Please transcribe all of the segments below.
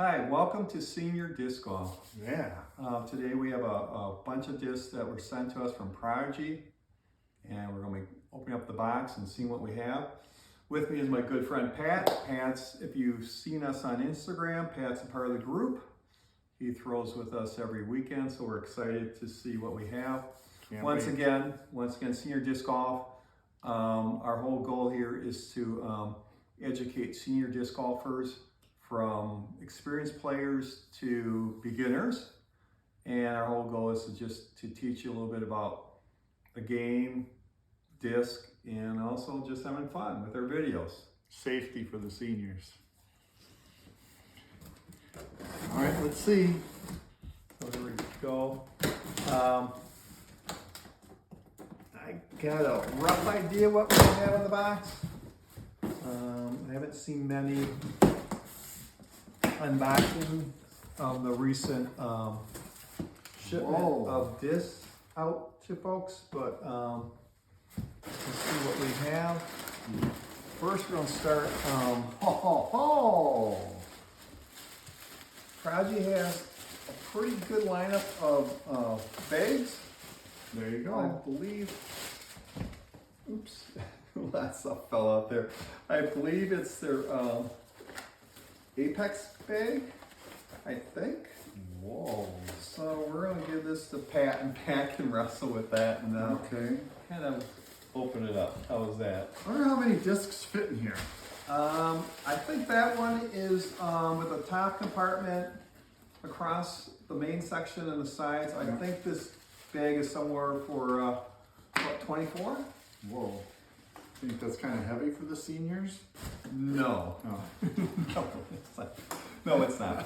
Hi, welcome to Senior Disc Golf. Yeah. Today we have a bunch of discs that were sent to us from Prodigy, and we're going to be opening up the box and seeing what we have. With me is my good friend Pat. Pat's, if you've seen us on Instagram, Pat's a part of the group. He throws with us every weekend, so we're excited to see what we have. Once again, Senior Disc Golf. Our whole goal here is to educate senior disc golfers from experienced players to beginners, and our whole goal is to teach you a little bit about the game, disc, and also just having fun with our videos. Safety for the seniors. All right, let's see. So there we go. I got a rough idea what we're gonna have in the box. I haven't seen many unboxing of the recent shipment of discs out to folks, but let's see what we have. First, we're going to start. Prodigy has a pretty good lineup of bags. There you I go. believe. Oops, that stuff fell out there. I believe it's their Apex bag, I think. Whoa. So we're gonna give this to Pat, and Pat can wrestle with that and Okay. kind of open it up. How was that? I wonder how many discs fit in here. I think that one is with a top compartment across the main section and the sides. I think this bag is somewhere for what, 24? Whoa. Think that's kind of heavy for the seniors? No. Oh. No, it's not.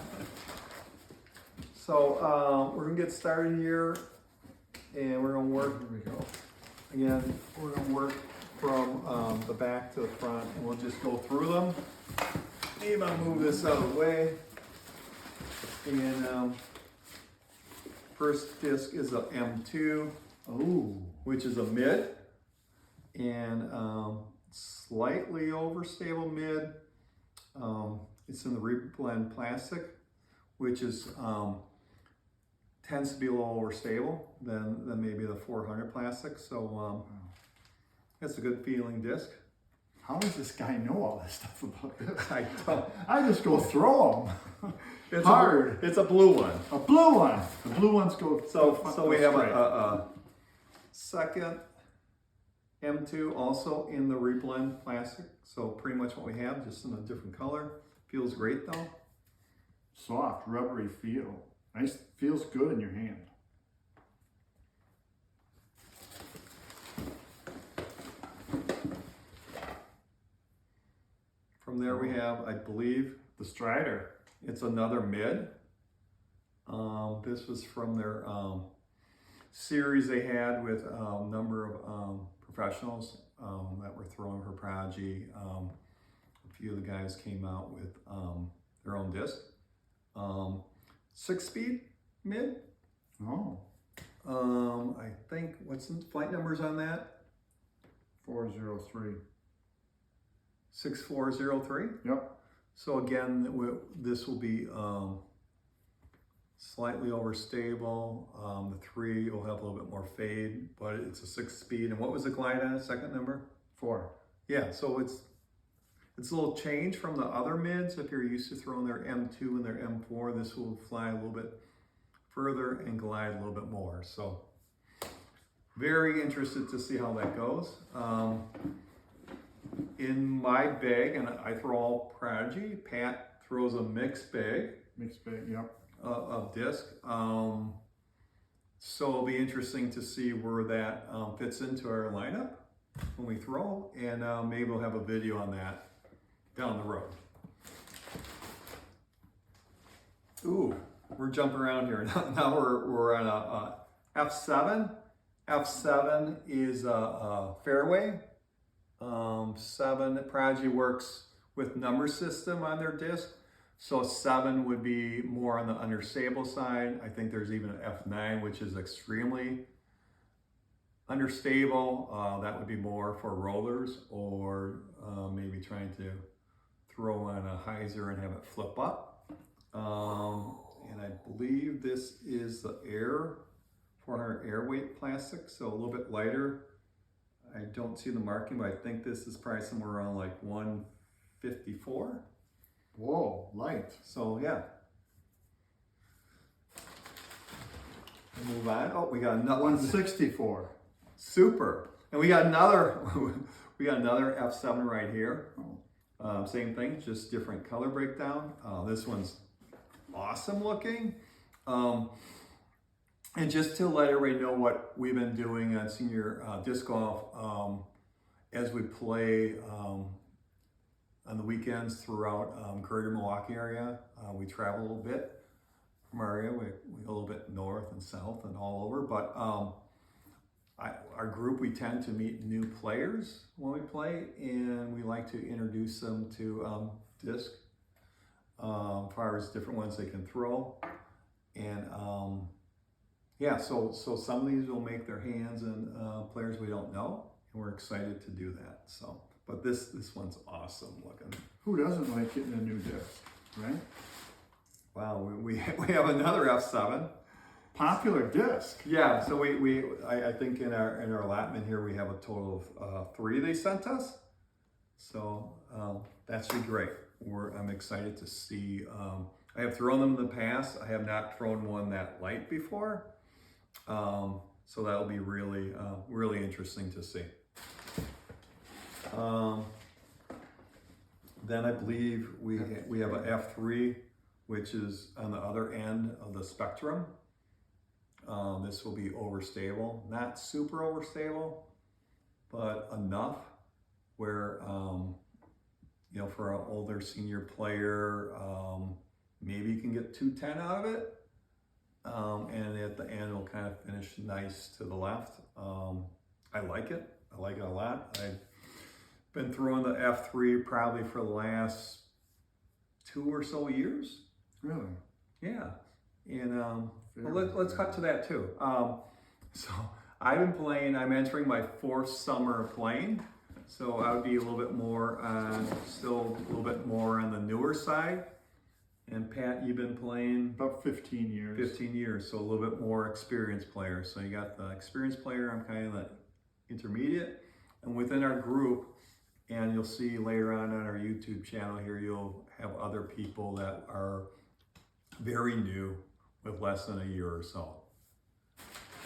So we're gonna get started here, and we're gonna work. Here we go. Again, we're gonna work from the back to the front, and we'll just go through them. Maybe I'll move this out of the way. And first disc is a M2, which is a mid, and slightly overstable mid. It's in the ReBlend Plastic, which is tends to be a little overstable than maybe the 400 plastic. So that's a good feeling disc. How does this guy know all this stuff about this? I don't. I just go throw them. It's Hard. It's a blue one. A blue one. The blue ones go. So we have a second M2 also in the ReBlend Plastic. So pretty much what we have, just in a different color. Feels great though. Soft, rubbery feel. Nice. Feels good in your hand. From there we have, I believe, The Stryder. it's another mid. This was from their series they had with a number of professionals that were throwing for Prodigy. A few of the guys came out with their own disc. 6-speed mid. Oh. I think, what's the flight numbers on that? 403. 6403. Yep. So again, this will be slightly overstable. The 3 will have a little bit more fade, but it's a 6-speed. And what was the glide on it, second number? 4. Yeah, so it's a little change from the other mids. If you're used to throwing their M2 and their M4, this will fly a little bit further and glide a little bit more. So very interested to see how that goes. In my bag, and I throw all Prodigy, Pat throws a mixed bag. Mixed bag, yep. Of disc. So it'll be interesting to see where that fits into our lineup when we throw, and maybe we'll have a video on that down the road. Ooh, we're jumping around here. Now we're on a F7. F7 is a Fairway. 7, Prodigy works with number system on their disc. So 7 would be more on the understable side. I think there's even an F9, which is extremely understable. That would be more for rollers, or maybe trying to throw on a hyzer and have it flip up. And I believe this is the 400 air weight plastic, so a little bit lighter. I don't see the marking, but I think this is probably somewhere around like 154. Whoa, light. So yeah. We'll move on. Oh, we got another 164. Super. And we got another F7 right here. Same thing, just different color breakdown. This one's awesome looking. And just to let everybody know what we've been doing on senior disc golf, as we play on the weekends throughout greater Milwaukee area, we travel a little bit from our area. We go a little bit north and south and all over, but our group, we tend to meet new players when we play, and we like to introduce them to disc, as far as different ones they can throw. And yeah, so some of these will make their hands in players we don't know, and we're excited to do that. So, but this one's awesome looking. Who doesn't like getting a new disc, right? Wow, we have another F7. Popular disc. Yeah, so I think in our allotment here we have a total of 3 they sent us. So that should be great. I'm excited to see. I have thrown them in the past. I have not thrown one that light before. So that'll be really interesting to see. Then I believe we have a F3, which is on the other end of the spectrum. This will be overstable, not super overstable, but enough where, for an older senior player, maybe you can get 210 out of it. And at the end, it'll kind of finish nice to the left. I like it. I like it a lot. I've been throwing the F3 probably for the last 2 or so years. Really? Yeah. And well, let's cut to that too. So I've been playing, I'm entering my 4th summer of playing. So I would be a little bit more still a little bit more on the newer side. And Pat, you've been playing? About 15 years. 15 years, so a little bit more experienced player. So you got the experienced player, I'm kind of the intermediate. And within our group, and you'll see later on our YouTube channel here, you'll have other people that are very new with less than a year or so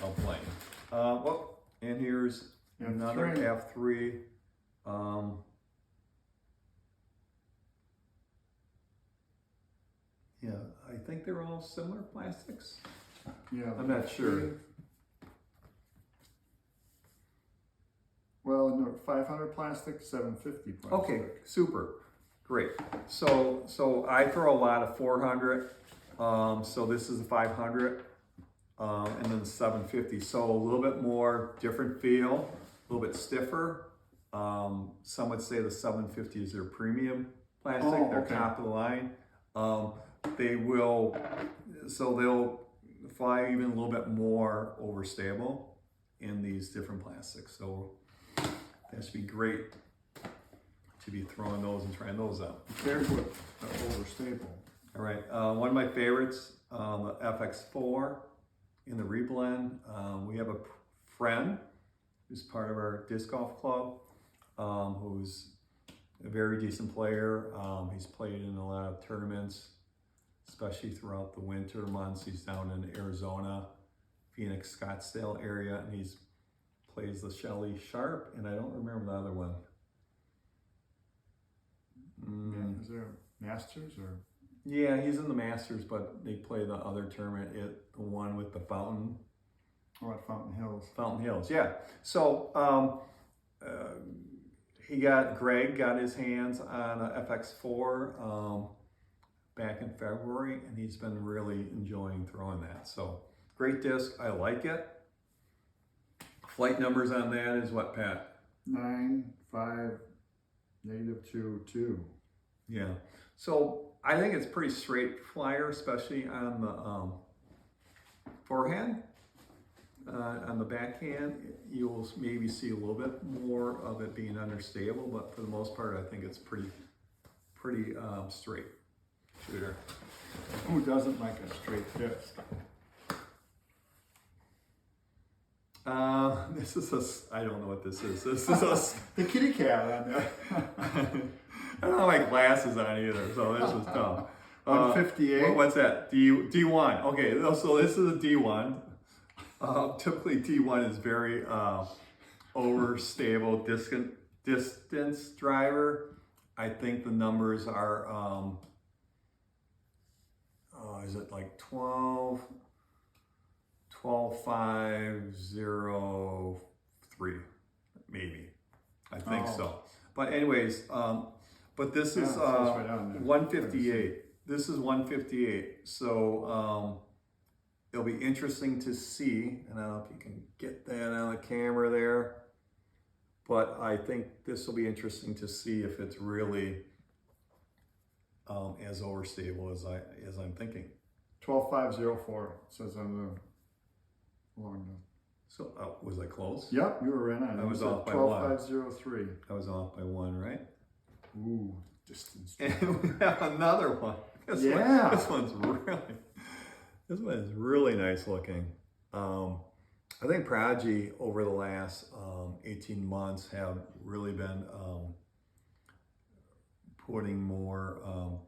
of playing. Well, and here's another F3. Yeah, I think they're all similar plastics. Yeah. I'm not sure. Well, no, 500 plastic, 750 plastic. Okay, super, great. So I throw a lot of 400. So this is a 500, and then 750. So a little bit more different feel, a little bit stiffer. Some would say the 750 is their premium plastic. Oh, They're okay. top of the line. They'll fly even a little bit more overstable in these different plastics. So that should be great to be throwing those and trying those out. Be careful with overstable. All right, one of my favorites, the FX4 in the ReBlend. We have a friend who's part of our disc golf club, who's a very decent player. He's played in a lot of tournaments, especially throughout the winter months. He's down in Arizona, Phoenix, Scottsdale area, and he's plays the Shelly Sharp, and I don't remember the other one. Yeah, is there a Masters or? Yeah, he's in the Masters, but they play the other tournament, the one with the fountain. Oh, at Fountain Hills. Fountain Hills, yeah. So Greg got his hands on a FX4 back in February, and he's been really enjoying throwing that. So great disc, I like it. Flight numbers on that is what, Pat? 9.5, -2.2. Yeah. So I think it's pretty straight flyer, especially on the forehand. On the backhand, you'll maybe see a little bit more of it being understable, but for the most part, I think it's pretty straight. shooter. Who doesn't like a straight disc? This is I don't know what this is. This is The kitty cat on there. I don't have my glasses on either, so this is tough. 158. What's that? D1. Okay, so this is a D1. Typically D1 is very overstable distance driver. I think the numbers are, is it like 12, 503, maybe. I think so. But anyways, but this is right on there. 158. This is 158. So it'll be interesting to see. And I don't know if you can get that on the camera there. But I think this will be interesting to see if it's really as overstable as I'm thinking. 12504 says on the long note. So was I close? Yep, you were right on. I was off by 12503. I was off by 1, right? Ooh, distance. And we have another one. This one is really nice looking. I think Prodigy over the last 18 months have really been putting more,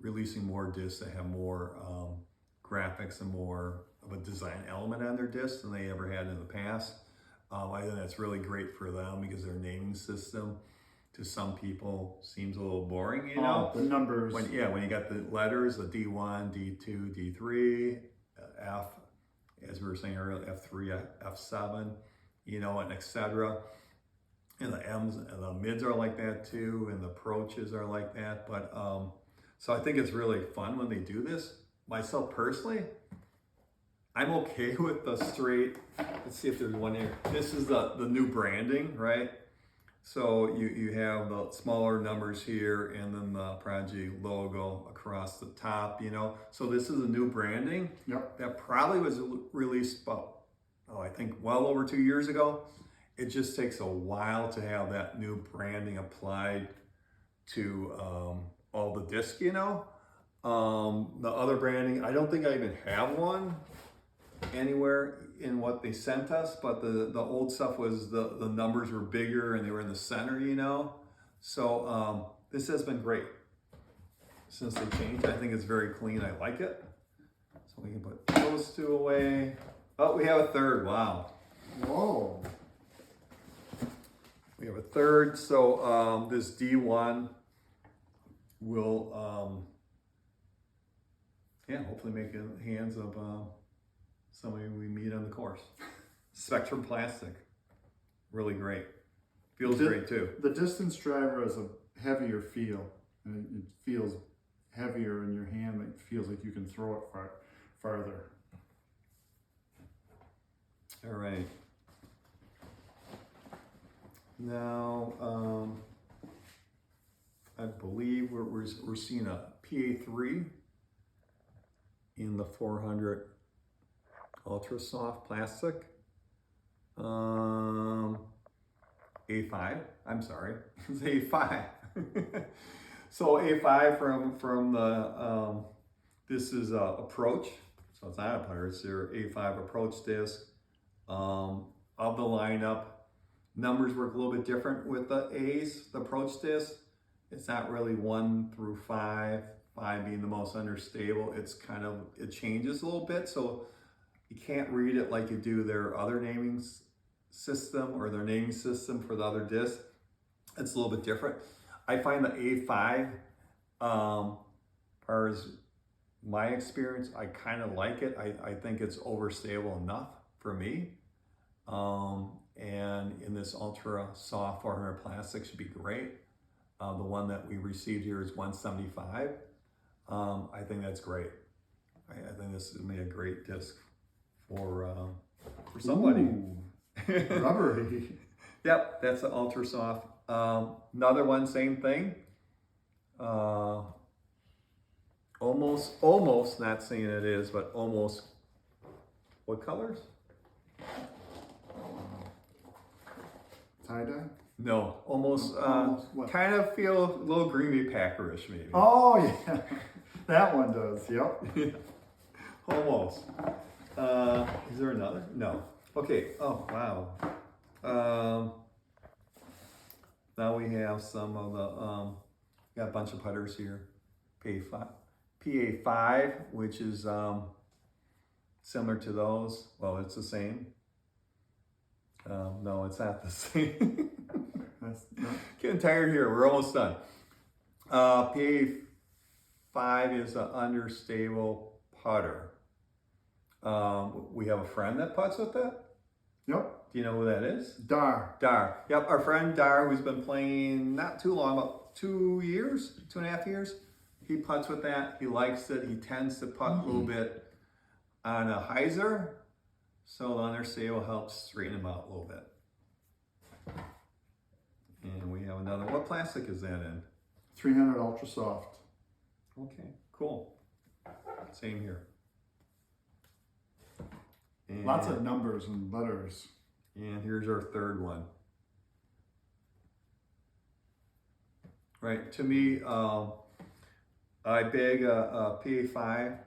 releasing more discs that have more graphics and more of a design element on their discs than they ever had in the past. I think that's really great for them because their naming system to some people seems a little boring, you know? The numbers. When you got the letters, the D1, D2, D3, F, as we were saying earlier, F3, F7, you know, and etc. And the M's and the mids are like that too, and the approaches are like that. But so I think it's really fun when they do this. Myself personally, I'm okay with the straight. Let's see if there's one here. This is the new branding, right? So you have the smaller numbers here and then the Prodigy logo across the top, you know. So this is a new branding. Yep. That probably was released about, I think well over 2 years ago. It just takes a while to have that new branding applied to all the discs, you know. The other branding, I don't think I even have one anywhere in what they sent us, but the old stuff was the numbers were bigger and they were in the center, you know. So this has been great since they changed. I think it's very clean. I like it. So we can put those two away. Oh, we have a third. Wow. Whoa. We have a third. So this D1 will hopefully make it in the hands of somebody we meet on the course. Spectrum Plastic, really great. Feels great too. The distance driver has a heavier feel, and it feels heavier in your hand. It feels like you can throw it farther. All right. Now, I believe we're seeing a PA3 in the 400 ultra soft plastic. A5, I'm sorry, it's A5. So A5 from the, this is a approach, so it's not a putter, it's your A5 approach disc. Of the lineup, numbers work a little bit different with the A's, the approach disc. It's not really 1 through 5, 5 being the most unstable. It's kind of, it changes a little bit, so you can't read it like you do their other naming system or their naming system for the other discs. It's a little bit different. I find the A5, as far as my experience, I kind of like it. I think it's overstable enough for me. And in this ultra soft 400 plastic should be great. The one that we received here is 175. I think that's great. I think this is gonna be a great disc for somebody. Rubbery. Yep, that's the ultra soft. Another one, same thing. Almost, not saying it is, but almost. What colors? Tie-dye? No, almost. What? Kind of feel a little Green Bay Packerish maybe. Oh yeah. That one does, yep. Almost. Is there another? No. Okay. Oh, wow. Now we have some of the, got a bunch of putters here. PA5, which is similar to those. Well, it's the same. No, it's not the same. That's not, Getting tired here. We're almost done. PA5 is an understable putter. We have a friend that putts with that. yep. Do you know who that is? Dar. Dar. Yep, our friend Dar, who's been playing not too long, about 2 years, 2.5 years. He putts with that. He likes it. He tends to putt a little bit on a hyzer, so the understable helps straighten him out a little bit. And we have another. What plastic is that in? 300 Ultra Soft. Okay, cool. Same here. And, Lots of numbers and letters. and here's our third one. Right, to me, I bag a PA5.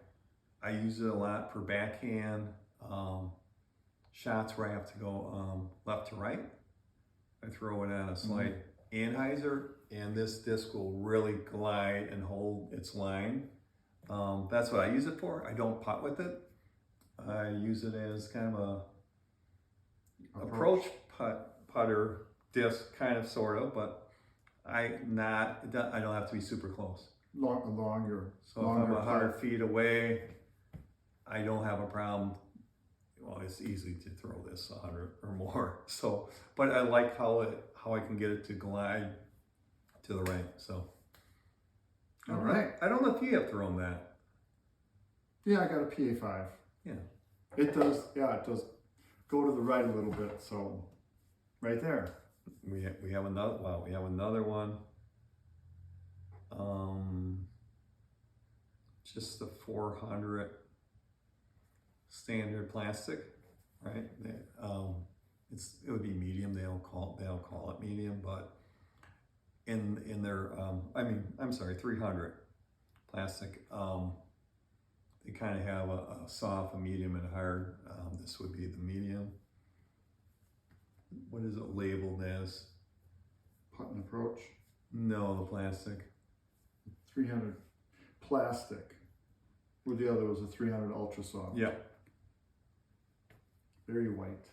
I use it a lot for backhand shots where I have to go left to right. I throw it on a slight anhyzer, and this disc will really glide and hold its line. That's what I use it for. I don't putt with it. I use it as kind of a approach putter disc, kind of, sort of, but I don't have to be super close. Longer. So if I'm 100 feet away, I don't have a problem. Well, it's easy to throw this 100 or more. So, but I like how I can get it to glide to the right. So, All right. I don't know if you have thrown that. Yeah, I got a PA5. Yeah. It does, yeah, it does go to the right a little bit, so right there. We have another. Wow, we have another one. Just the 400 standard plastic, right? It would be medium. They'll call it medium, but in their I'm sorry, 300 plastic. They kind of have a soft, a medium, and a hard. This would be the medium. What is it labeled as? Putt and approach. No, the plastic. 300 plastic. Well, the other was a 300 Ultra Soft. Yeah. Very white.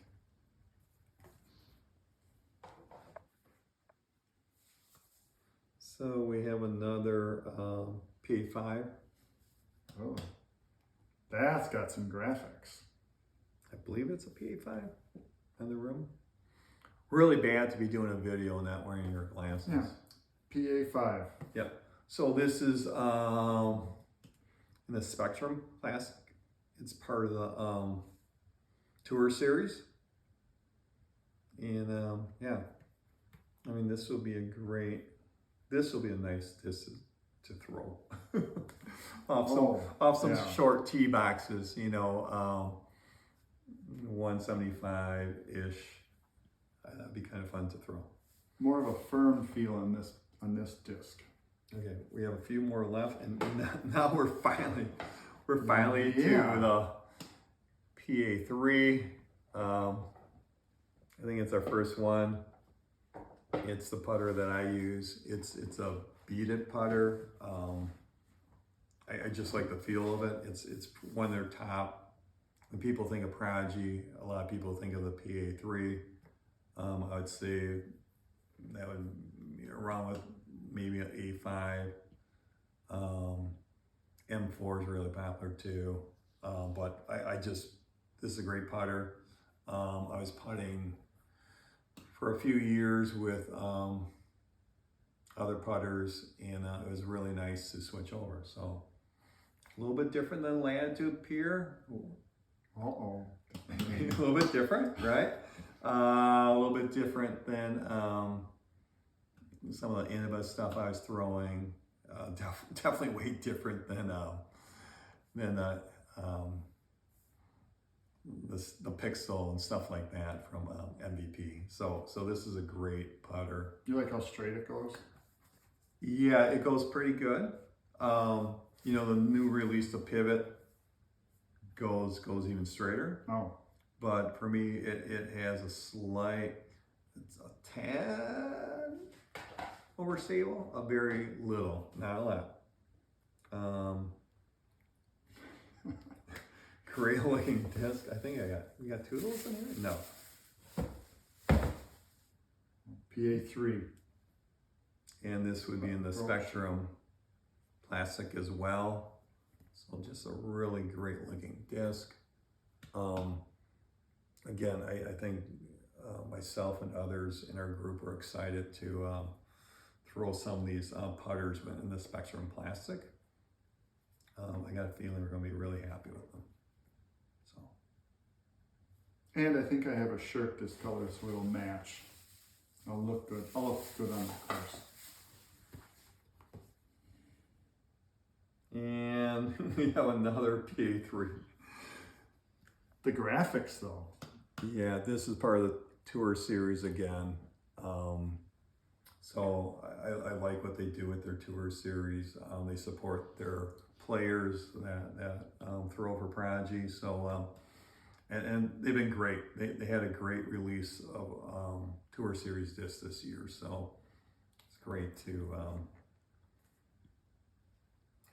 So we have another PA5. Oh, that's got some graphics. I believe it's a PA5 in the room. Really bad to be doing a video and not wearing your glasses. Yeah. PA5. Yep. So this is in the Spectrum Plastic. It's part of the Tour Series. And yeah, I mean, this will be a nice disc to throw off some short tee boxes, 175-ish. That'd be kind of fun to throw. More of a firm feel on this disc. Okay, we have a few more left, and now we're finally to the PA3. I think it's our first one. It's the putter that I use. It's a beaded putter. I just like the feel of it. It's one of their top. When people think of Prodigy, a lot of people think of the PA3. I would say that would be around with maybe an A5. M4 is really popular too. But this is a great putter. I was putting for a few years with other putters, and it was really nice to switch over. So a little bit different than Latitude Pier. Uh-oh. A little bit different, right? A little bit different than some of the Innova stuff I was throwing. Definitely way different than the Pixel and stuff like that from MVP. So this is a great putter. You like how straight it goes? Yeah, it goes pretty good. You know, the new release, the pivot goes even straighter. Oh, But for me, it has a slight, it's a tad overstable, a very little, not a lot. Great looking disc. I think we got two of those in here? No. PA3. And this would be in the Spectrum Plastic as well. So just a really great looking disc. Again, I think myself and others in our group are excited to throw some of these putters in the Spectrum Plastic. I got a feeling we're going to be really happy with them. So. And I think I have a shirt this color so it'll match. I'll look good. I'll look good on the course. And we have another PA3. The graphics though. Yeah, this is part of the tour series again. So I like what they do with their tour series. They support their players that throw for Prodigy. So and they've been great. They had a great release of tour series discs this year. So it's great to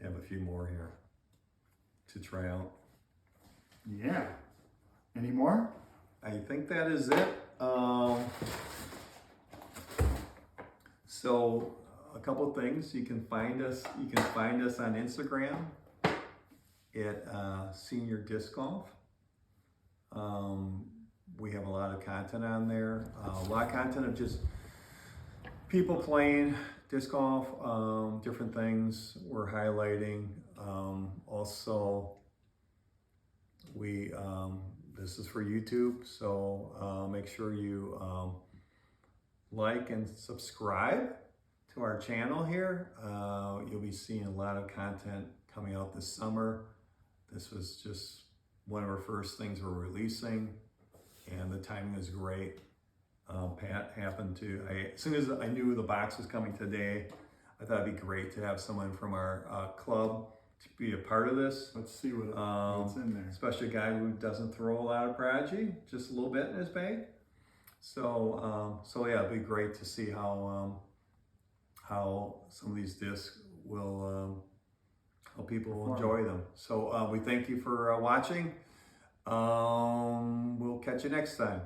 have a few more here to try out. Yeah. Any more? I think that is it. So a couple things. You can find us on Instagram at Senior Disc Golf. We have a lot of content on there. A lot of content of just people playing disc golf, different things we're highlighting. Also, this is for YouTube, so make sure you like and subscribe to our channel here. You'll be seeing a lot of content coming out this summer. This was just one of our first things we're releasing, and the timing is great. Pat happened to, as soon as I knew the box was coming today, I thought it'd be great to have someone from our club to be a part of this. Let's see what's in there. Especially a guy who doesn't throw a lot of Prodigy, just a little bit in his bag. So yeah, it'd be great to see how some of these discs will, how people will enjoy them. So we thank you for watching. We'll catch you next time.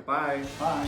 Bye. Bye.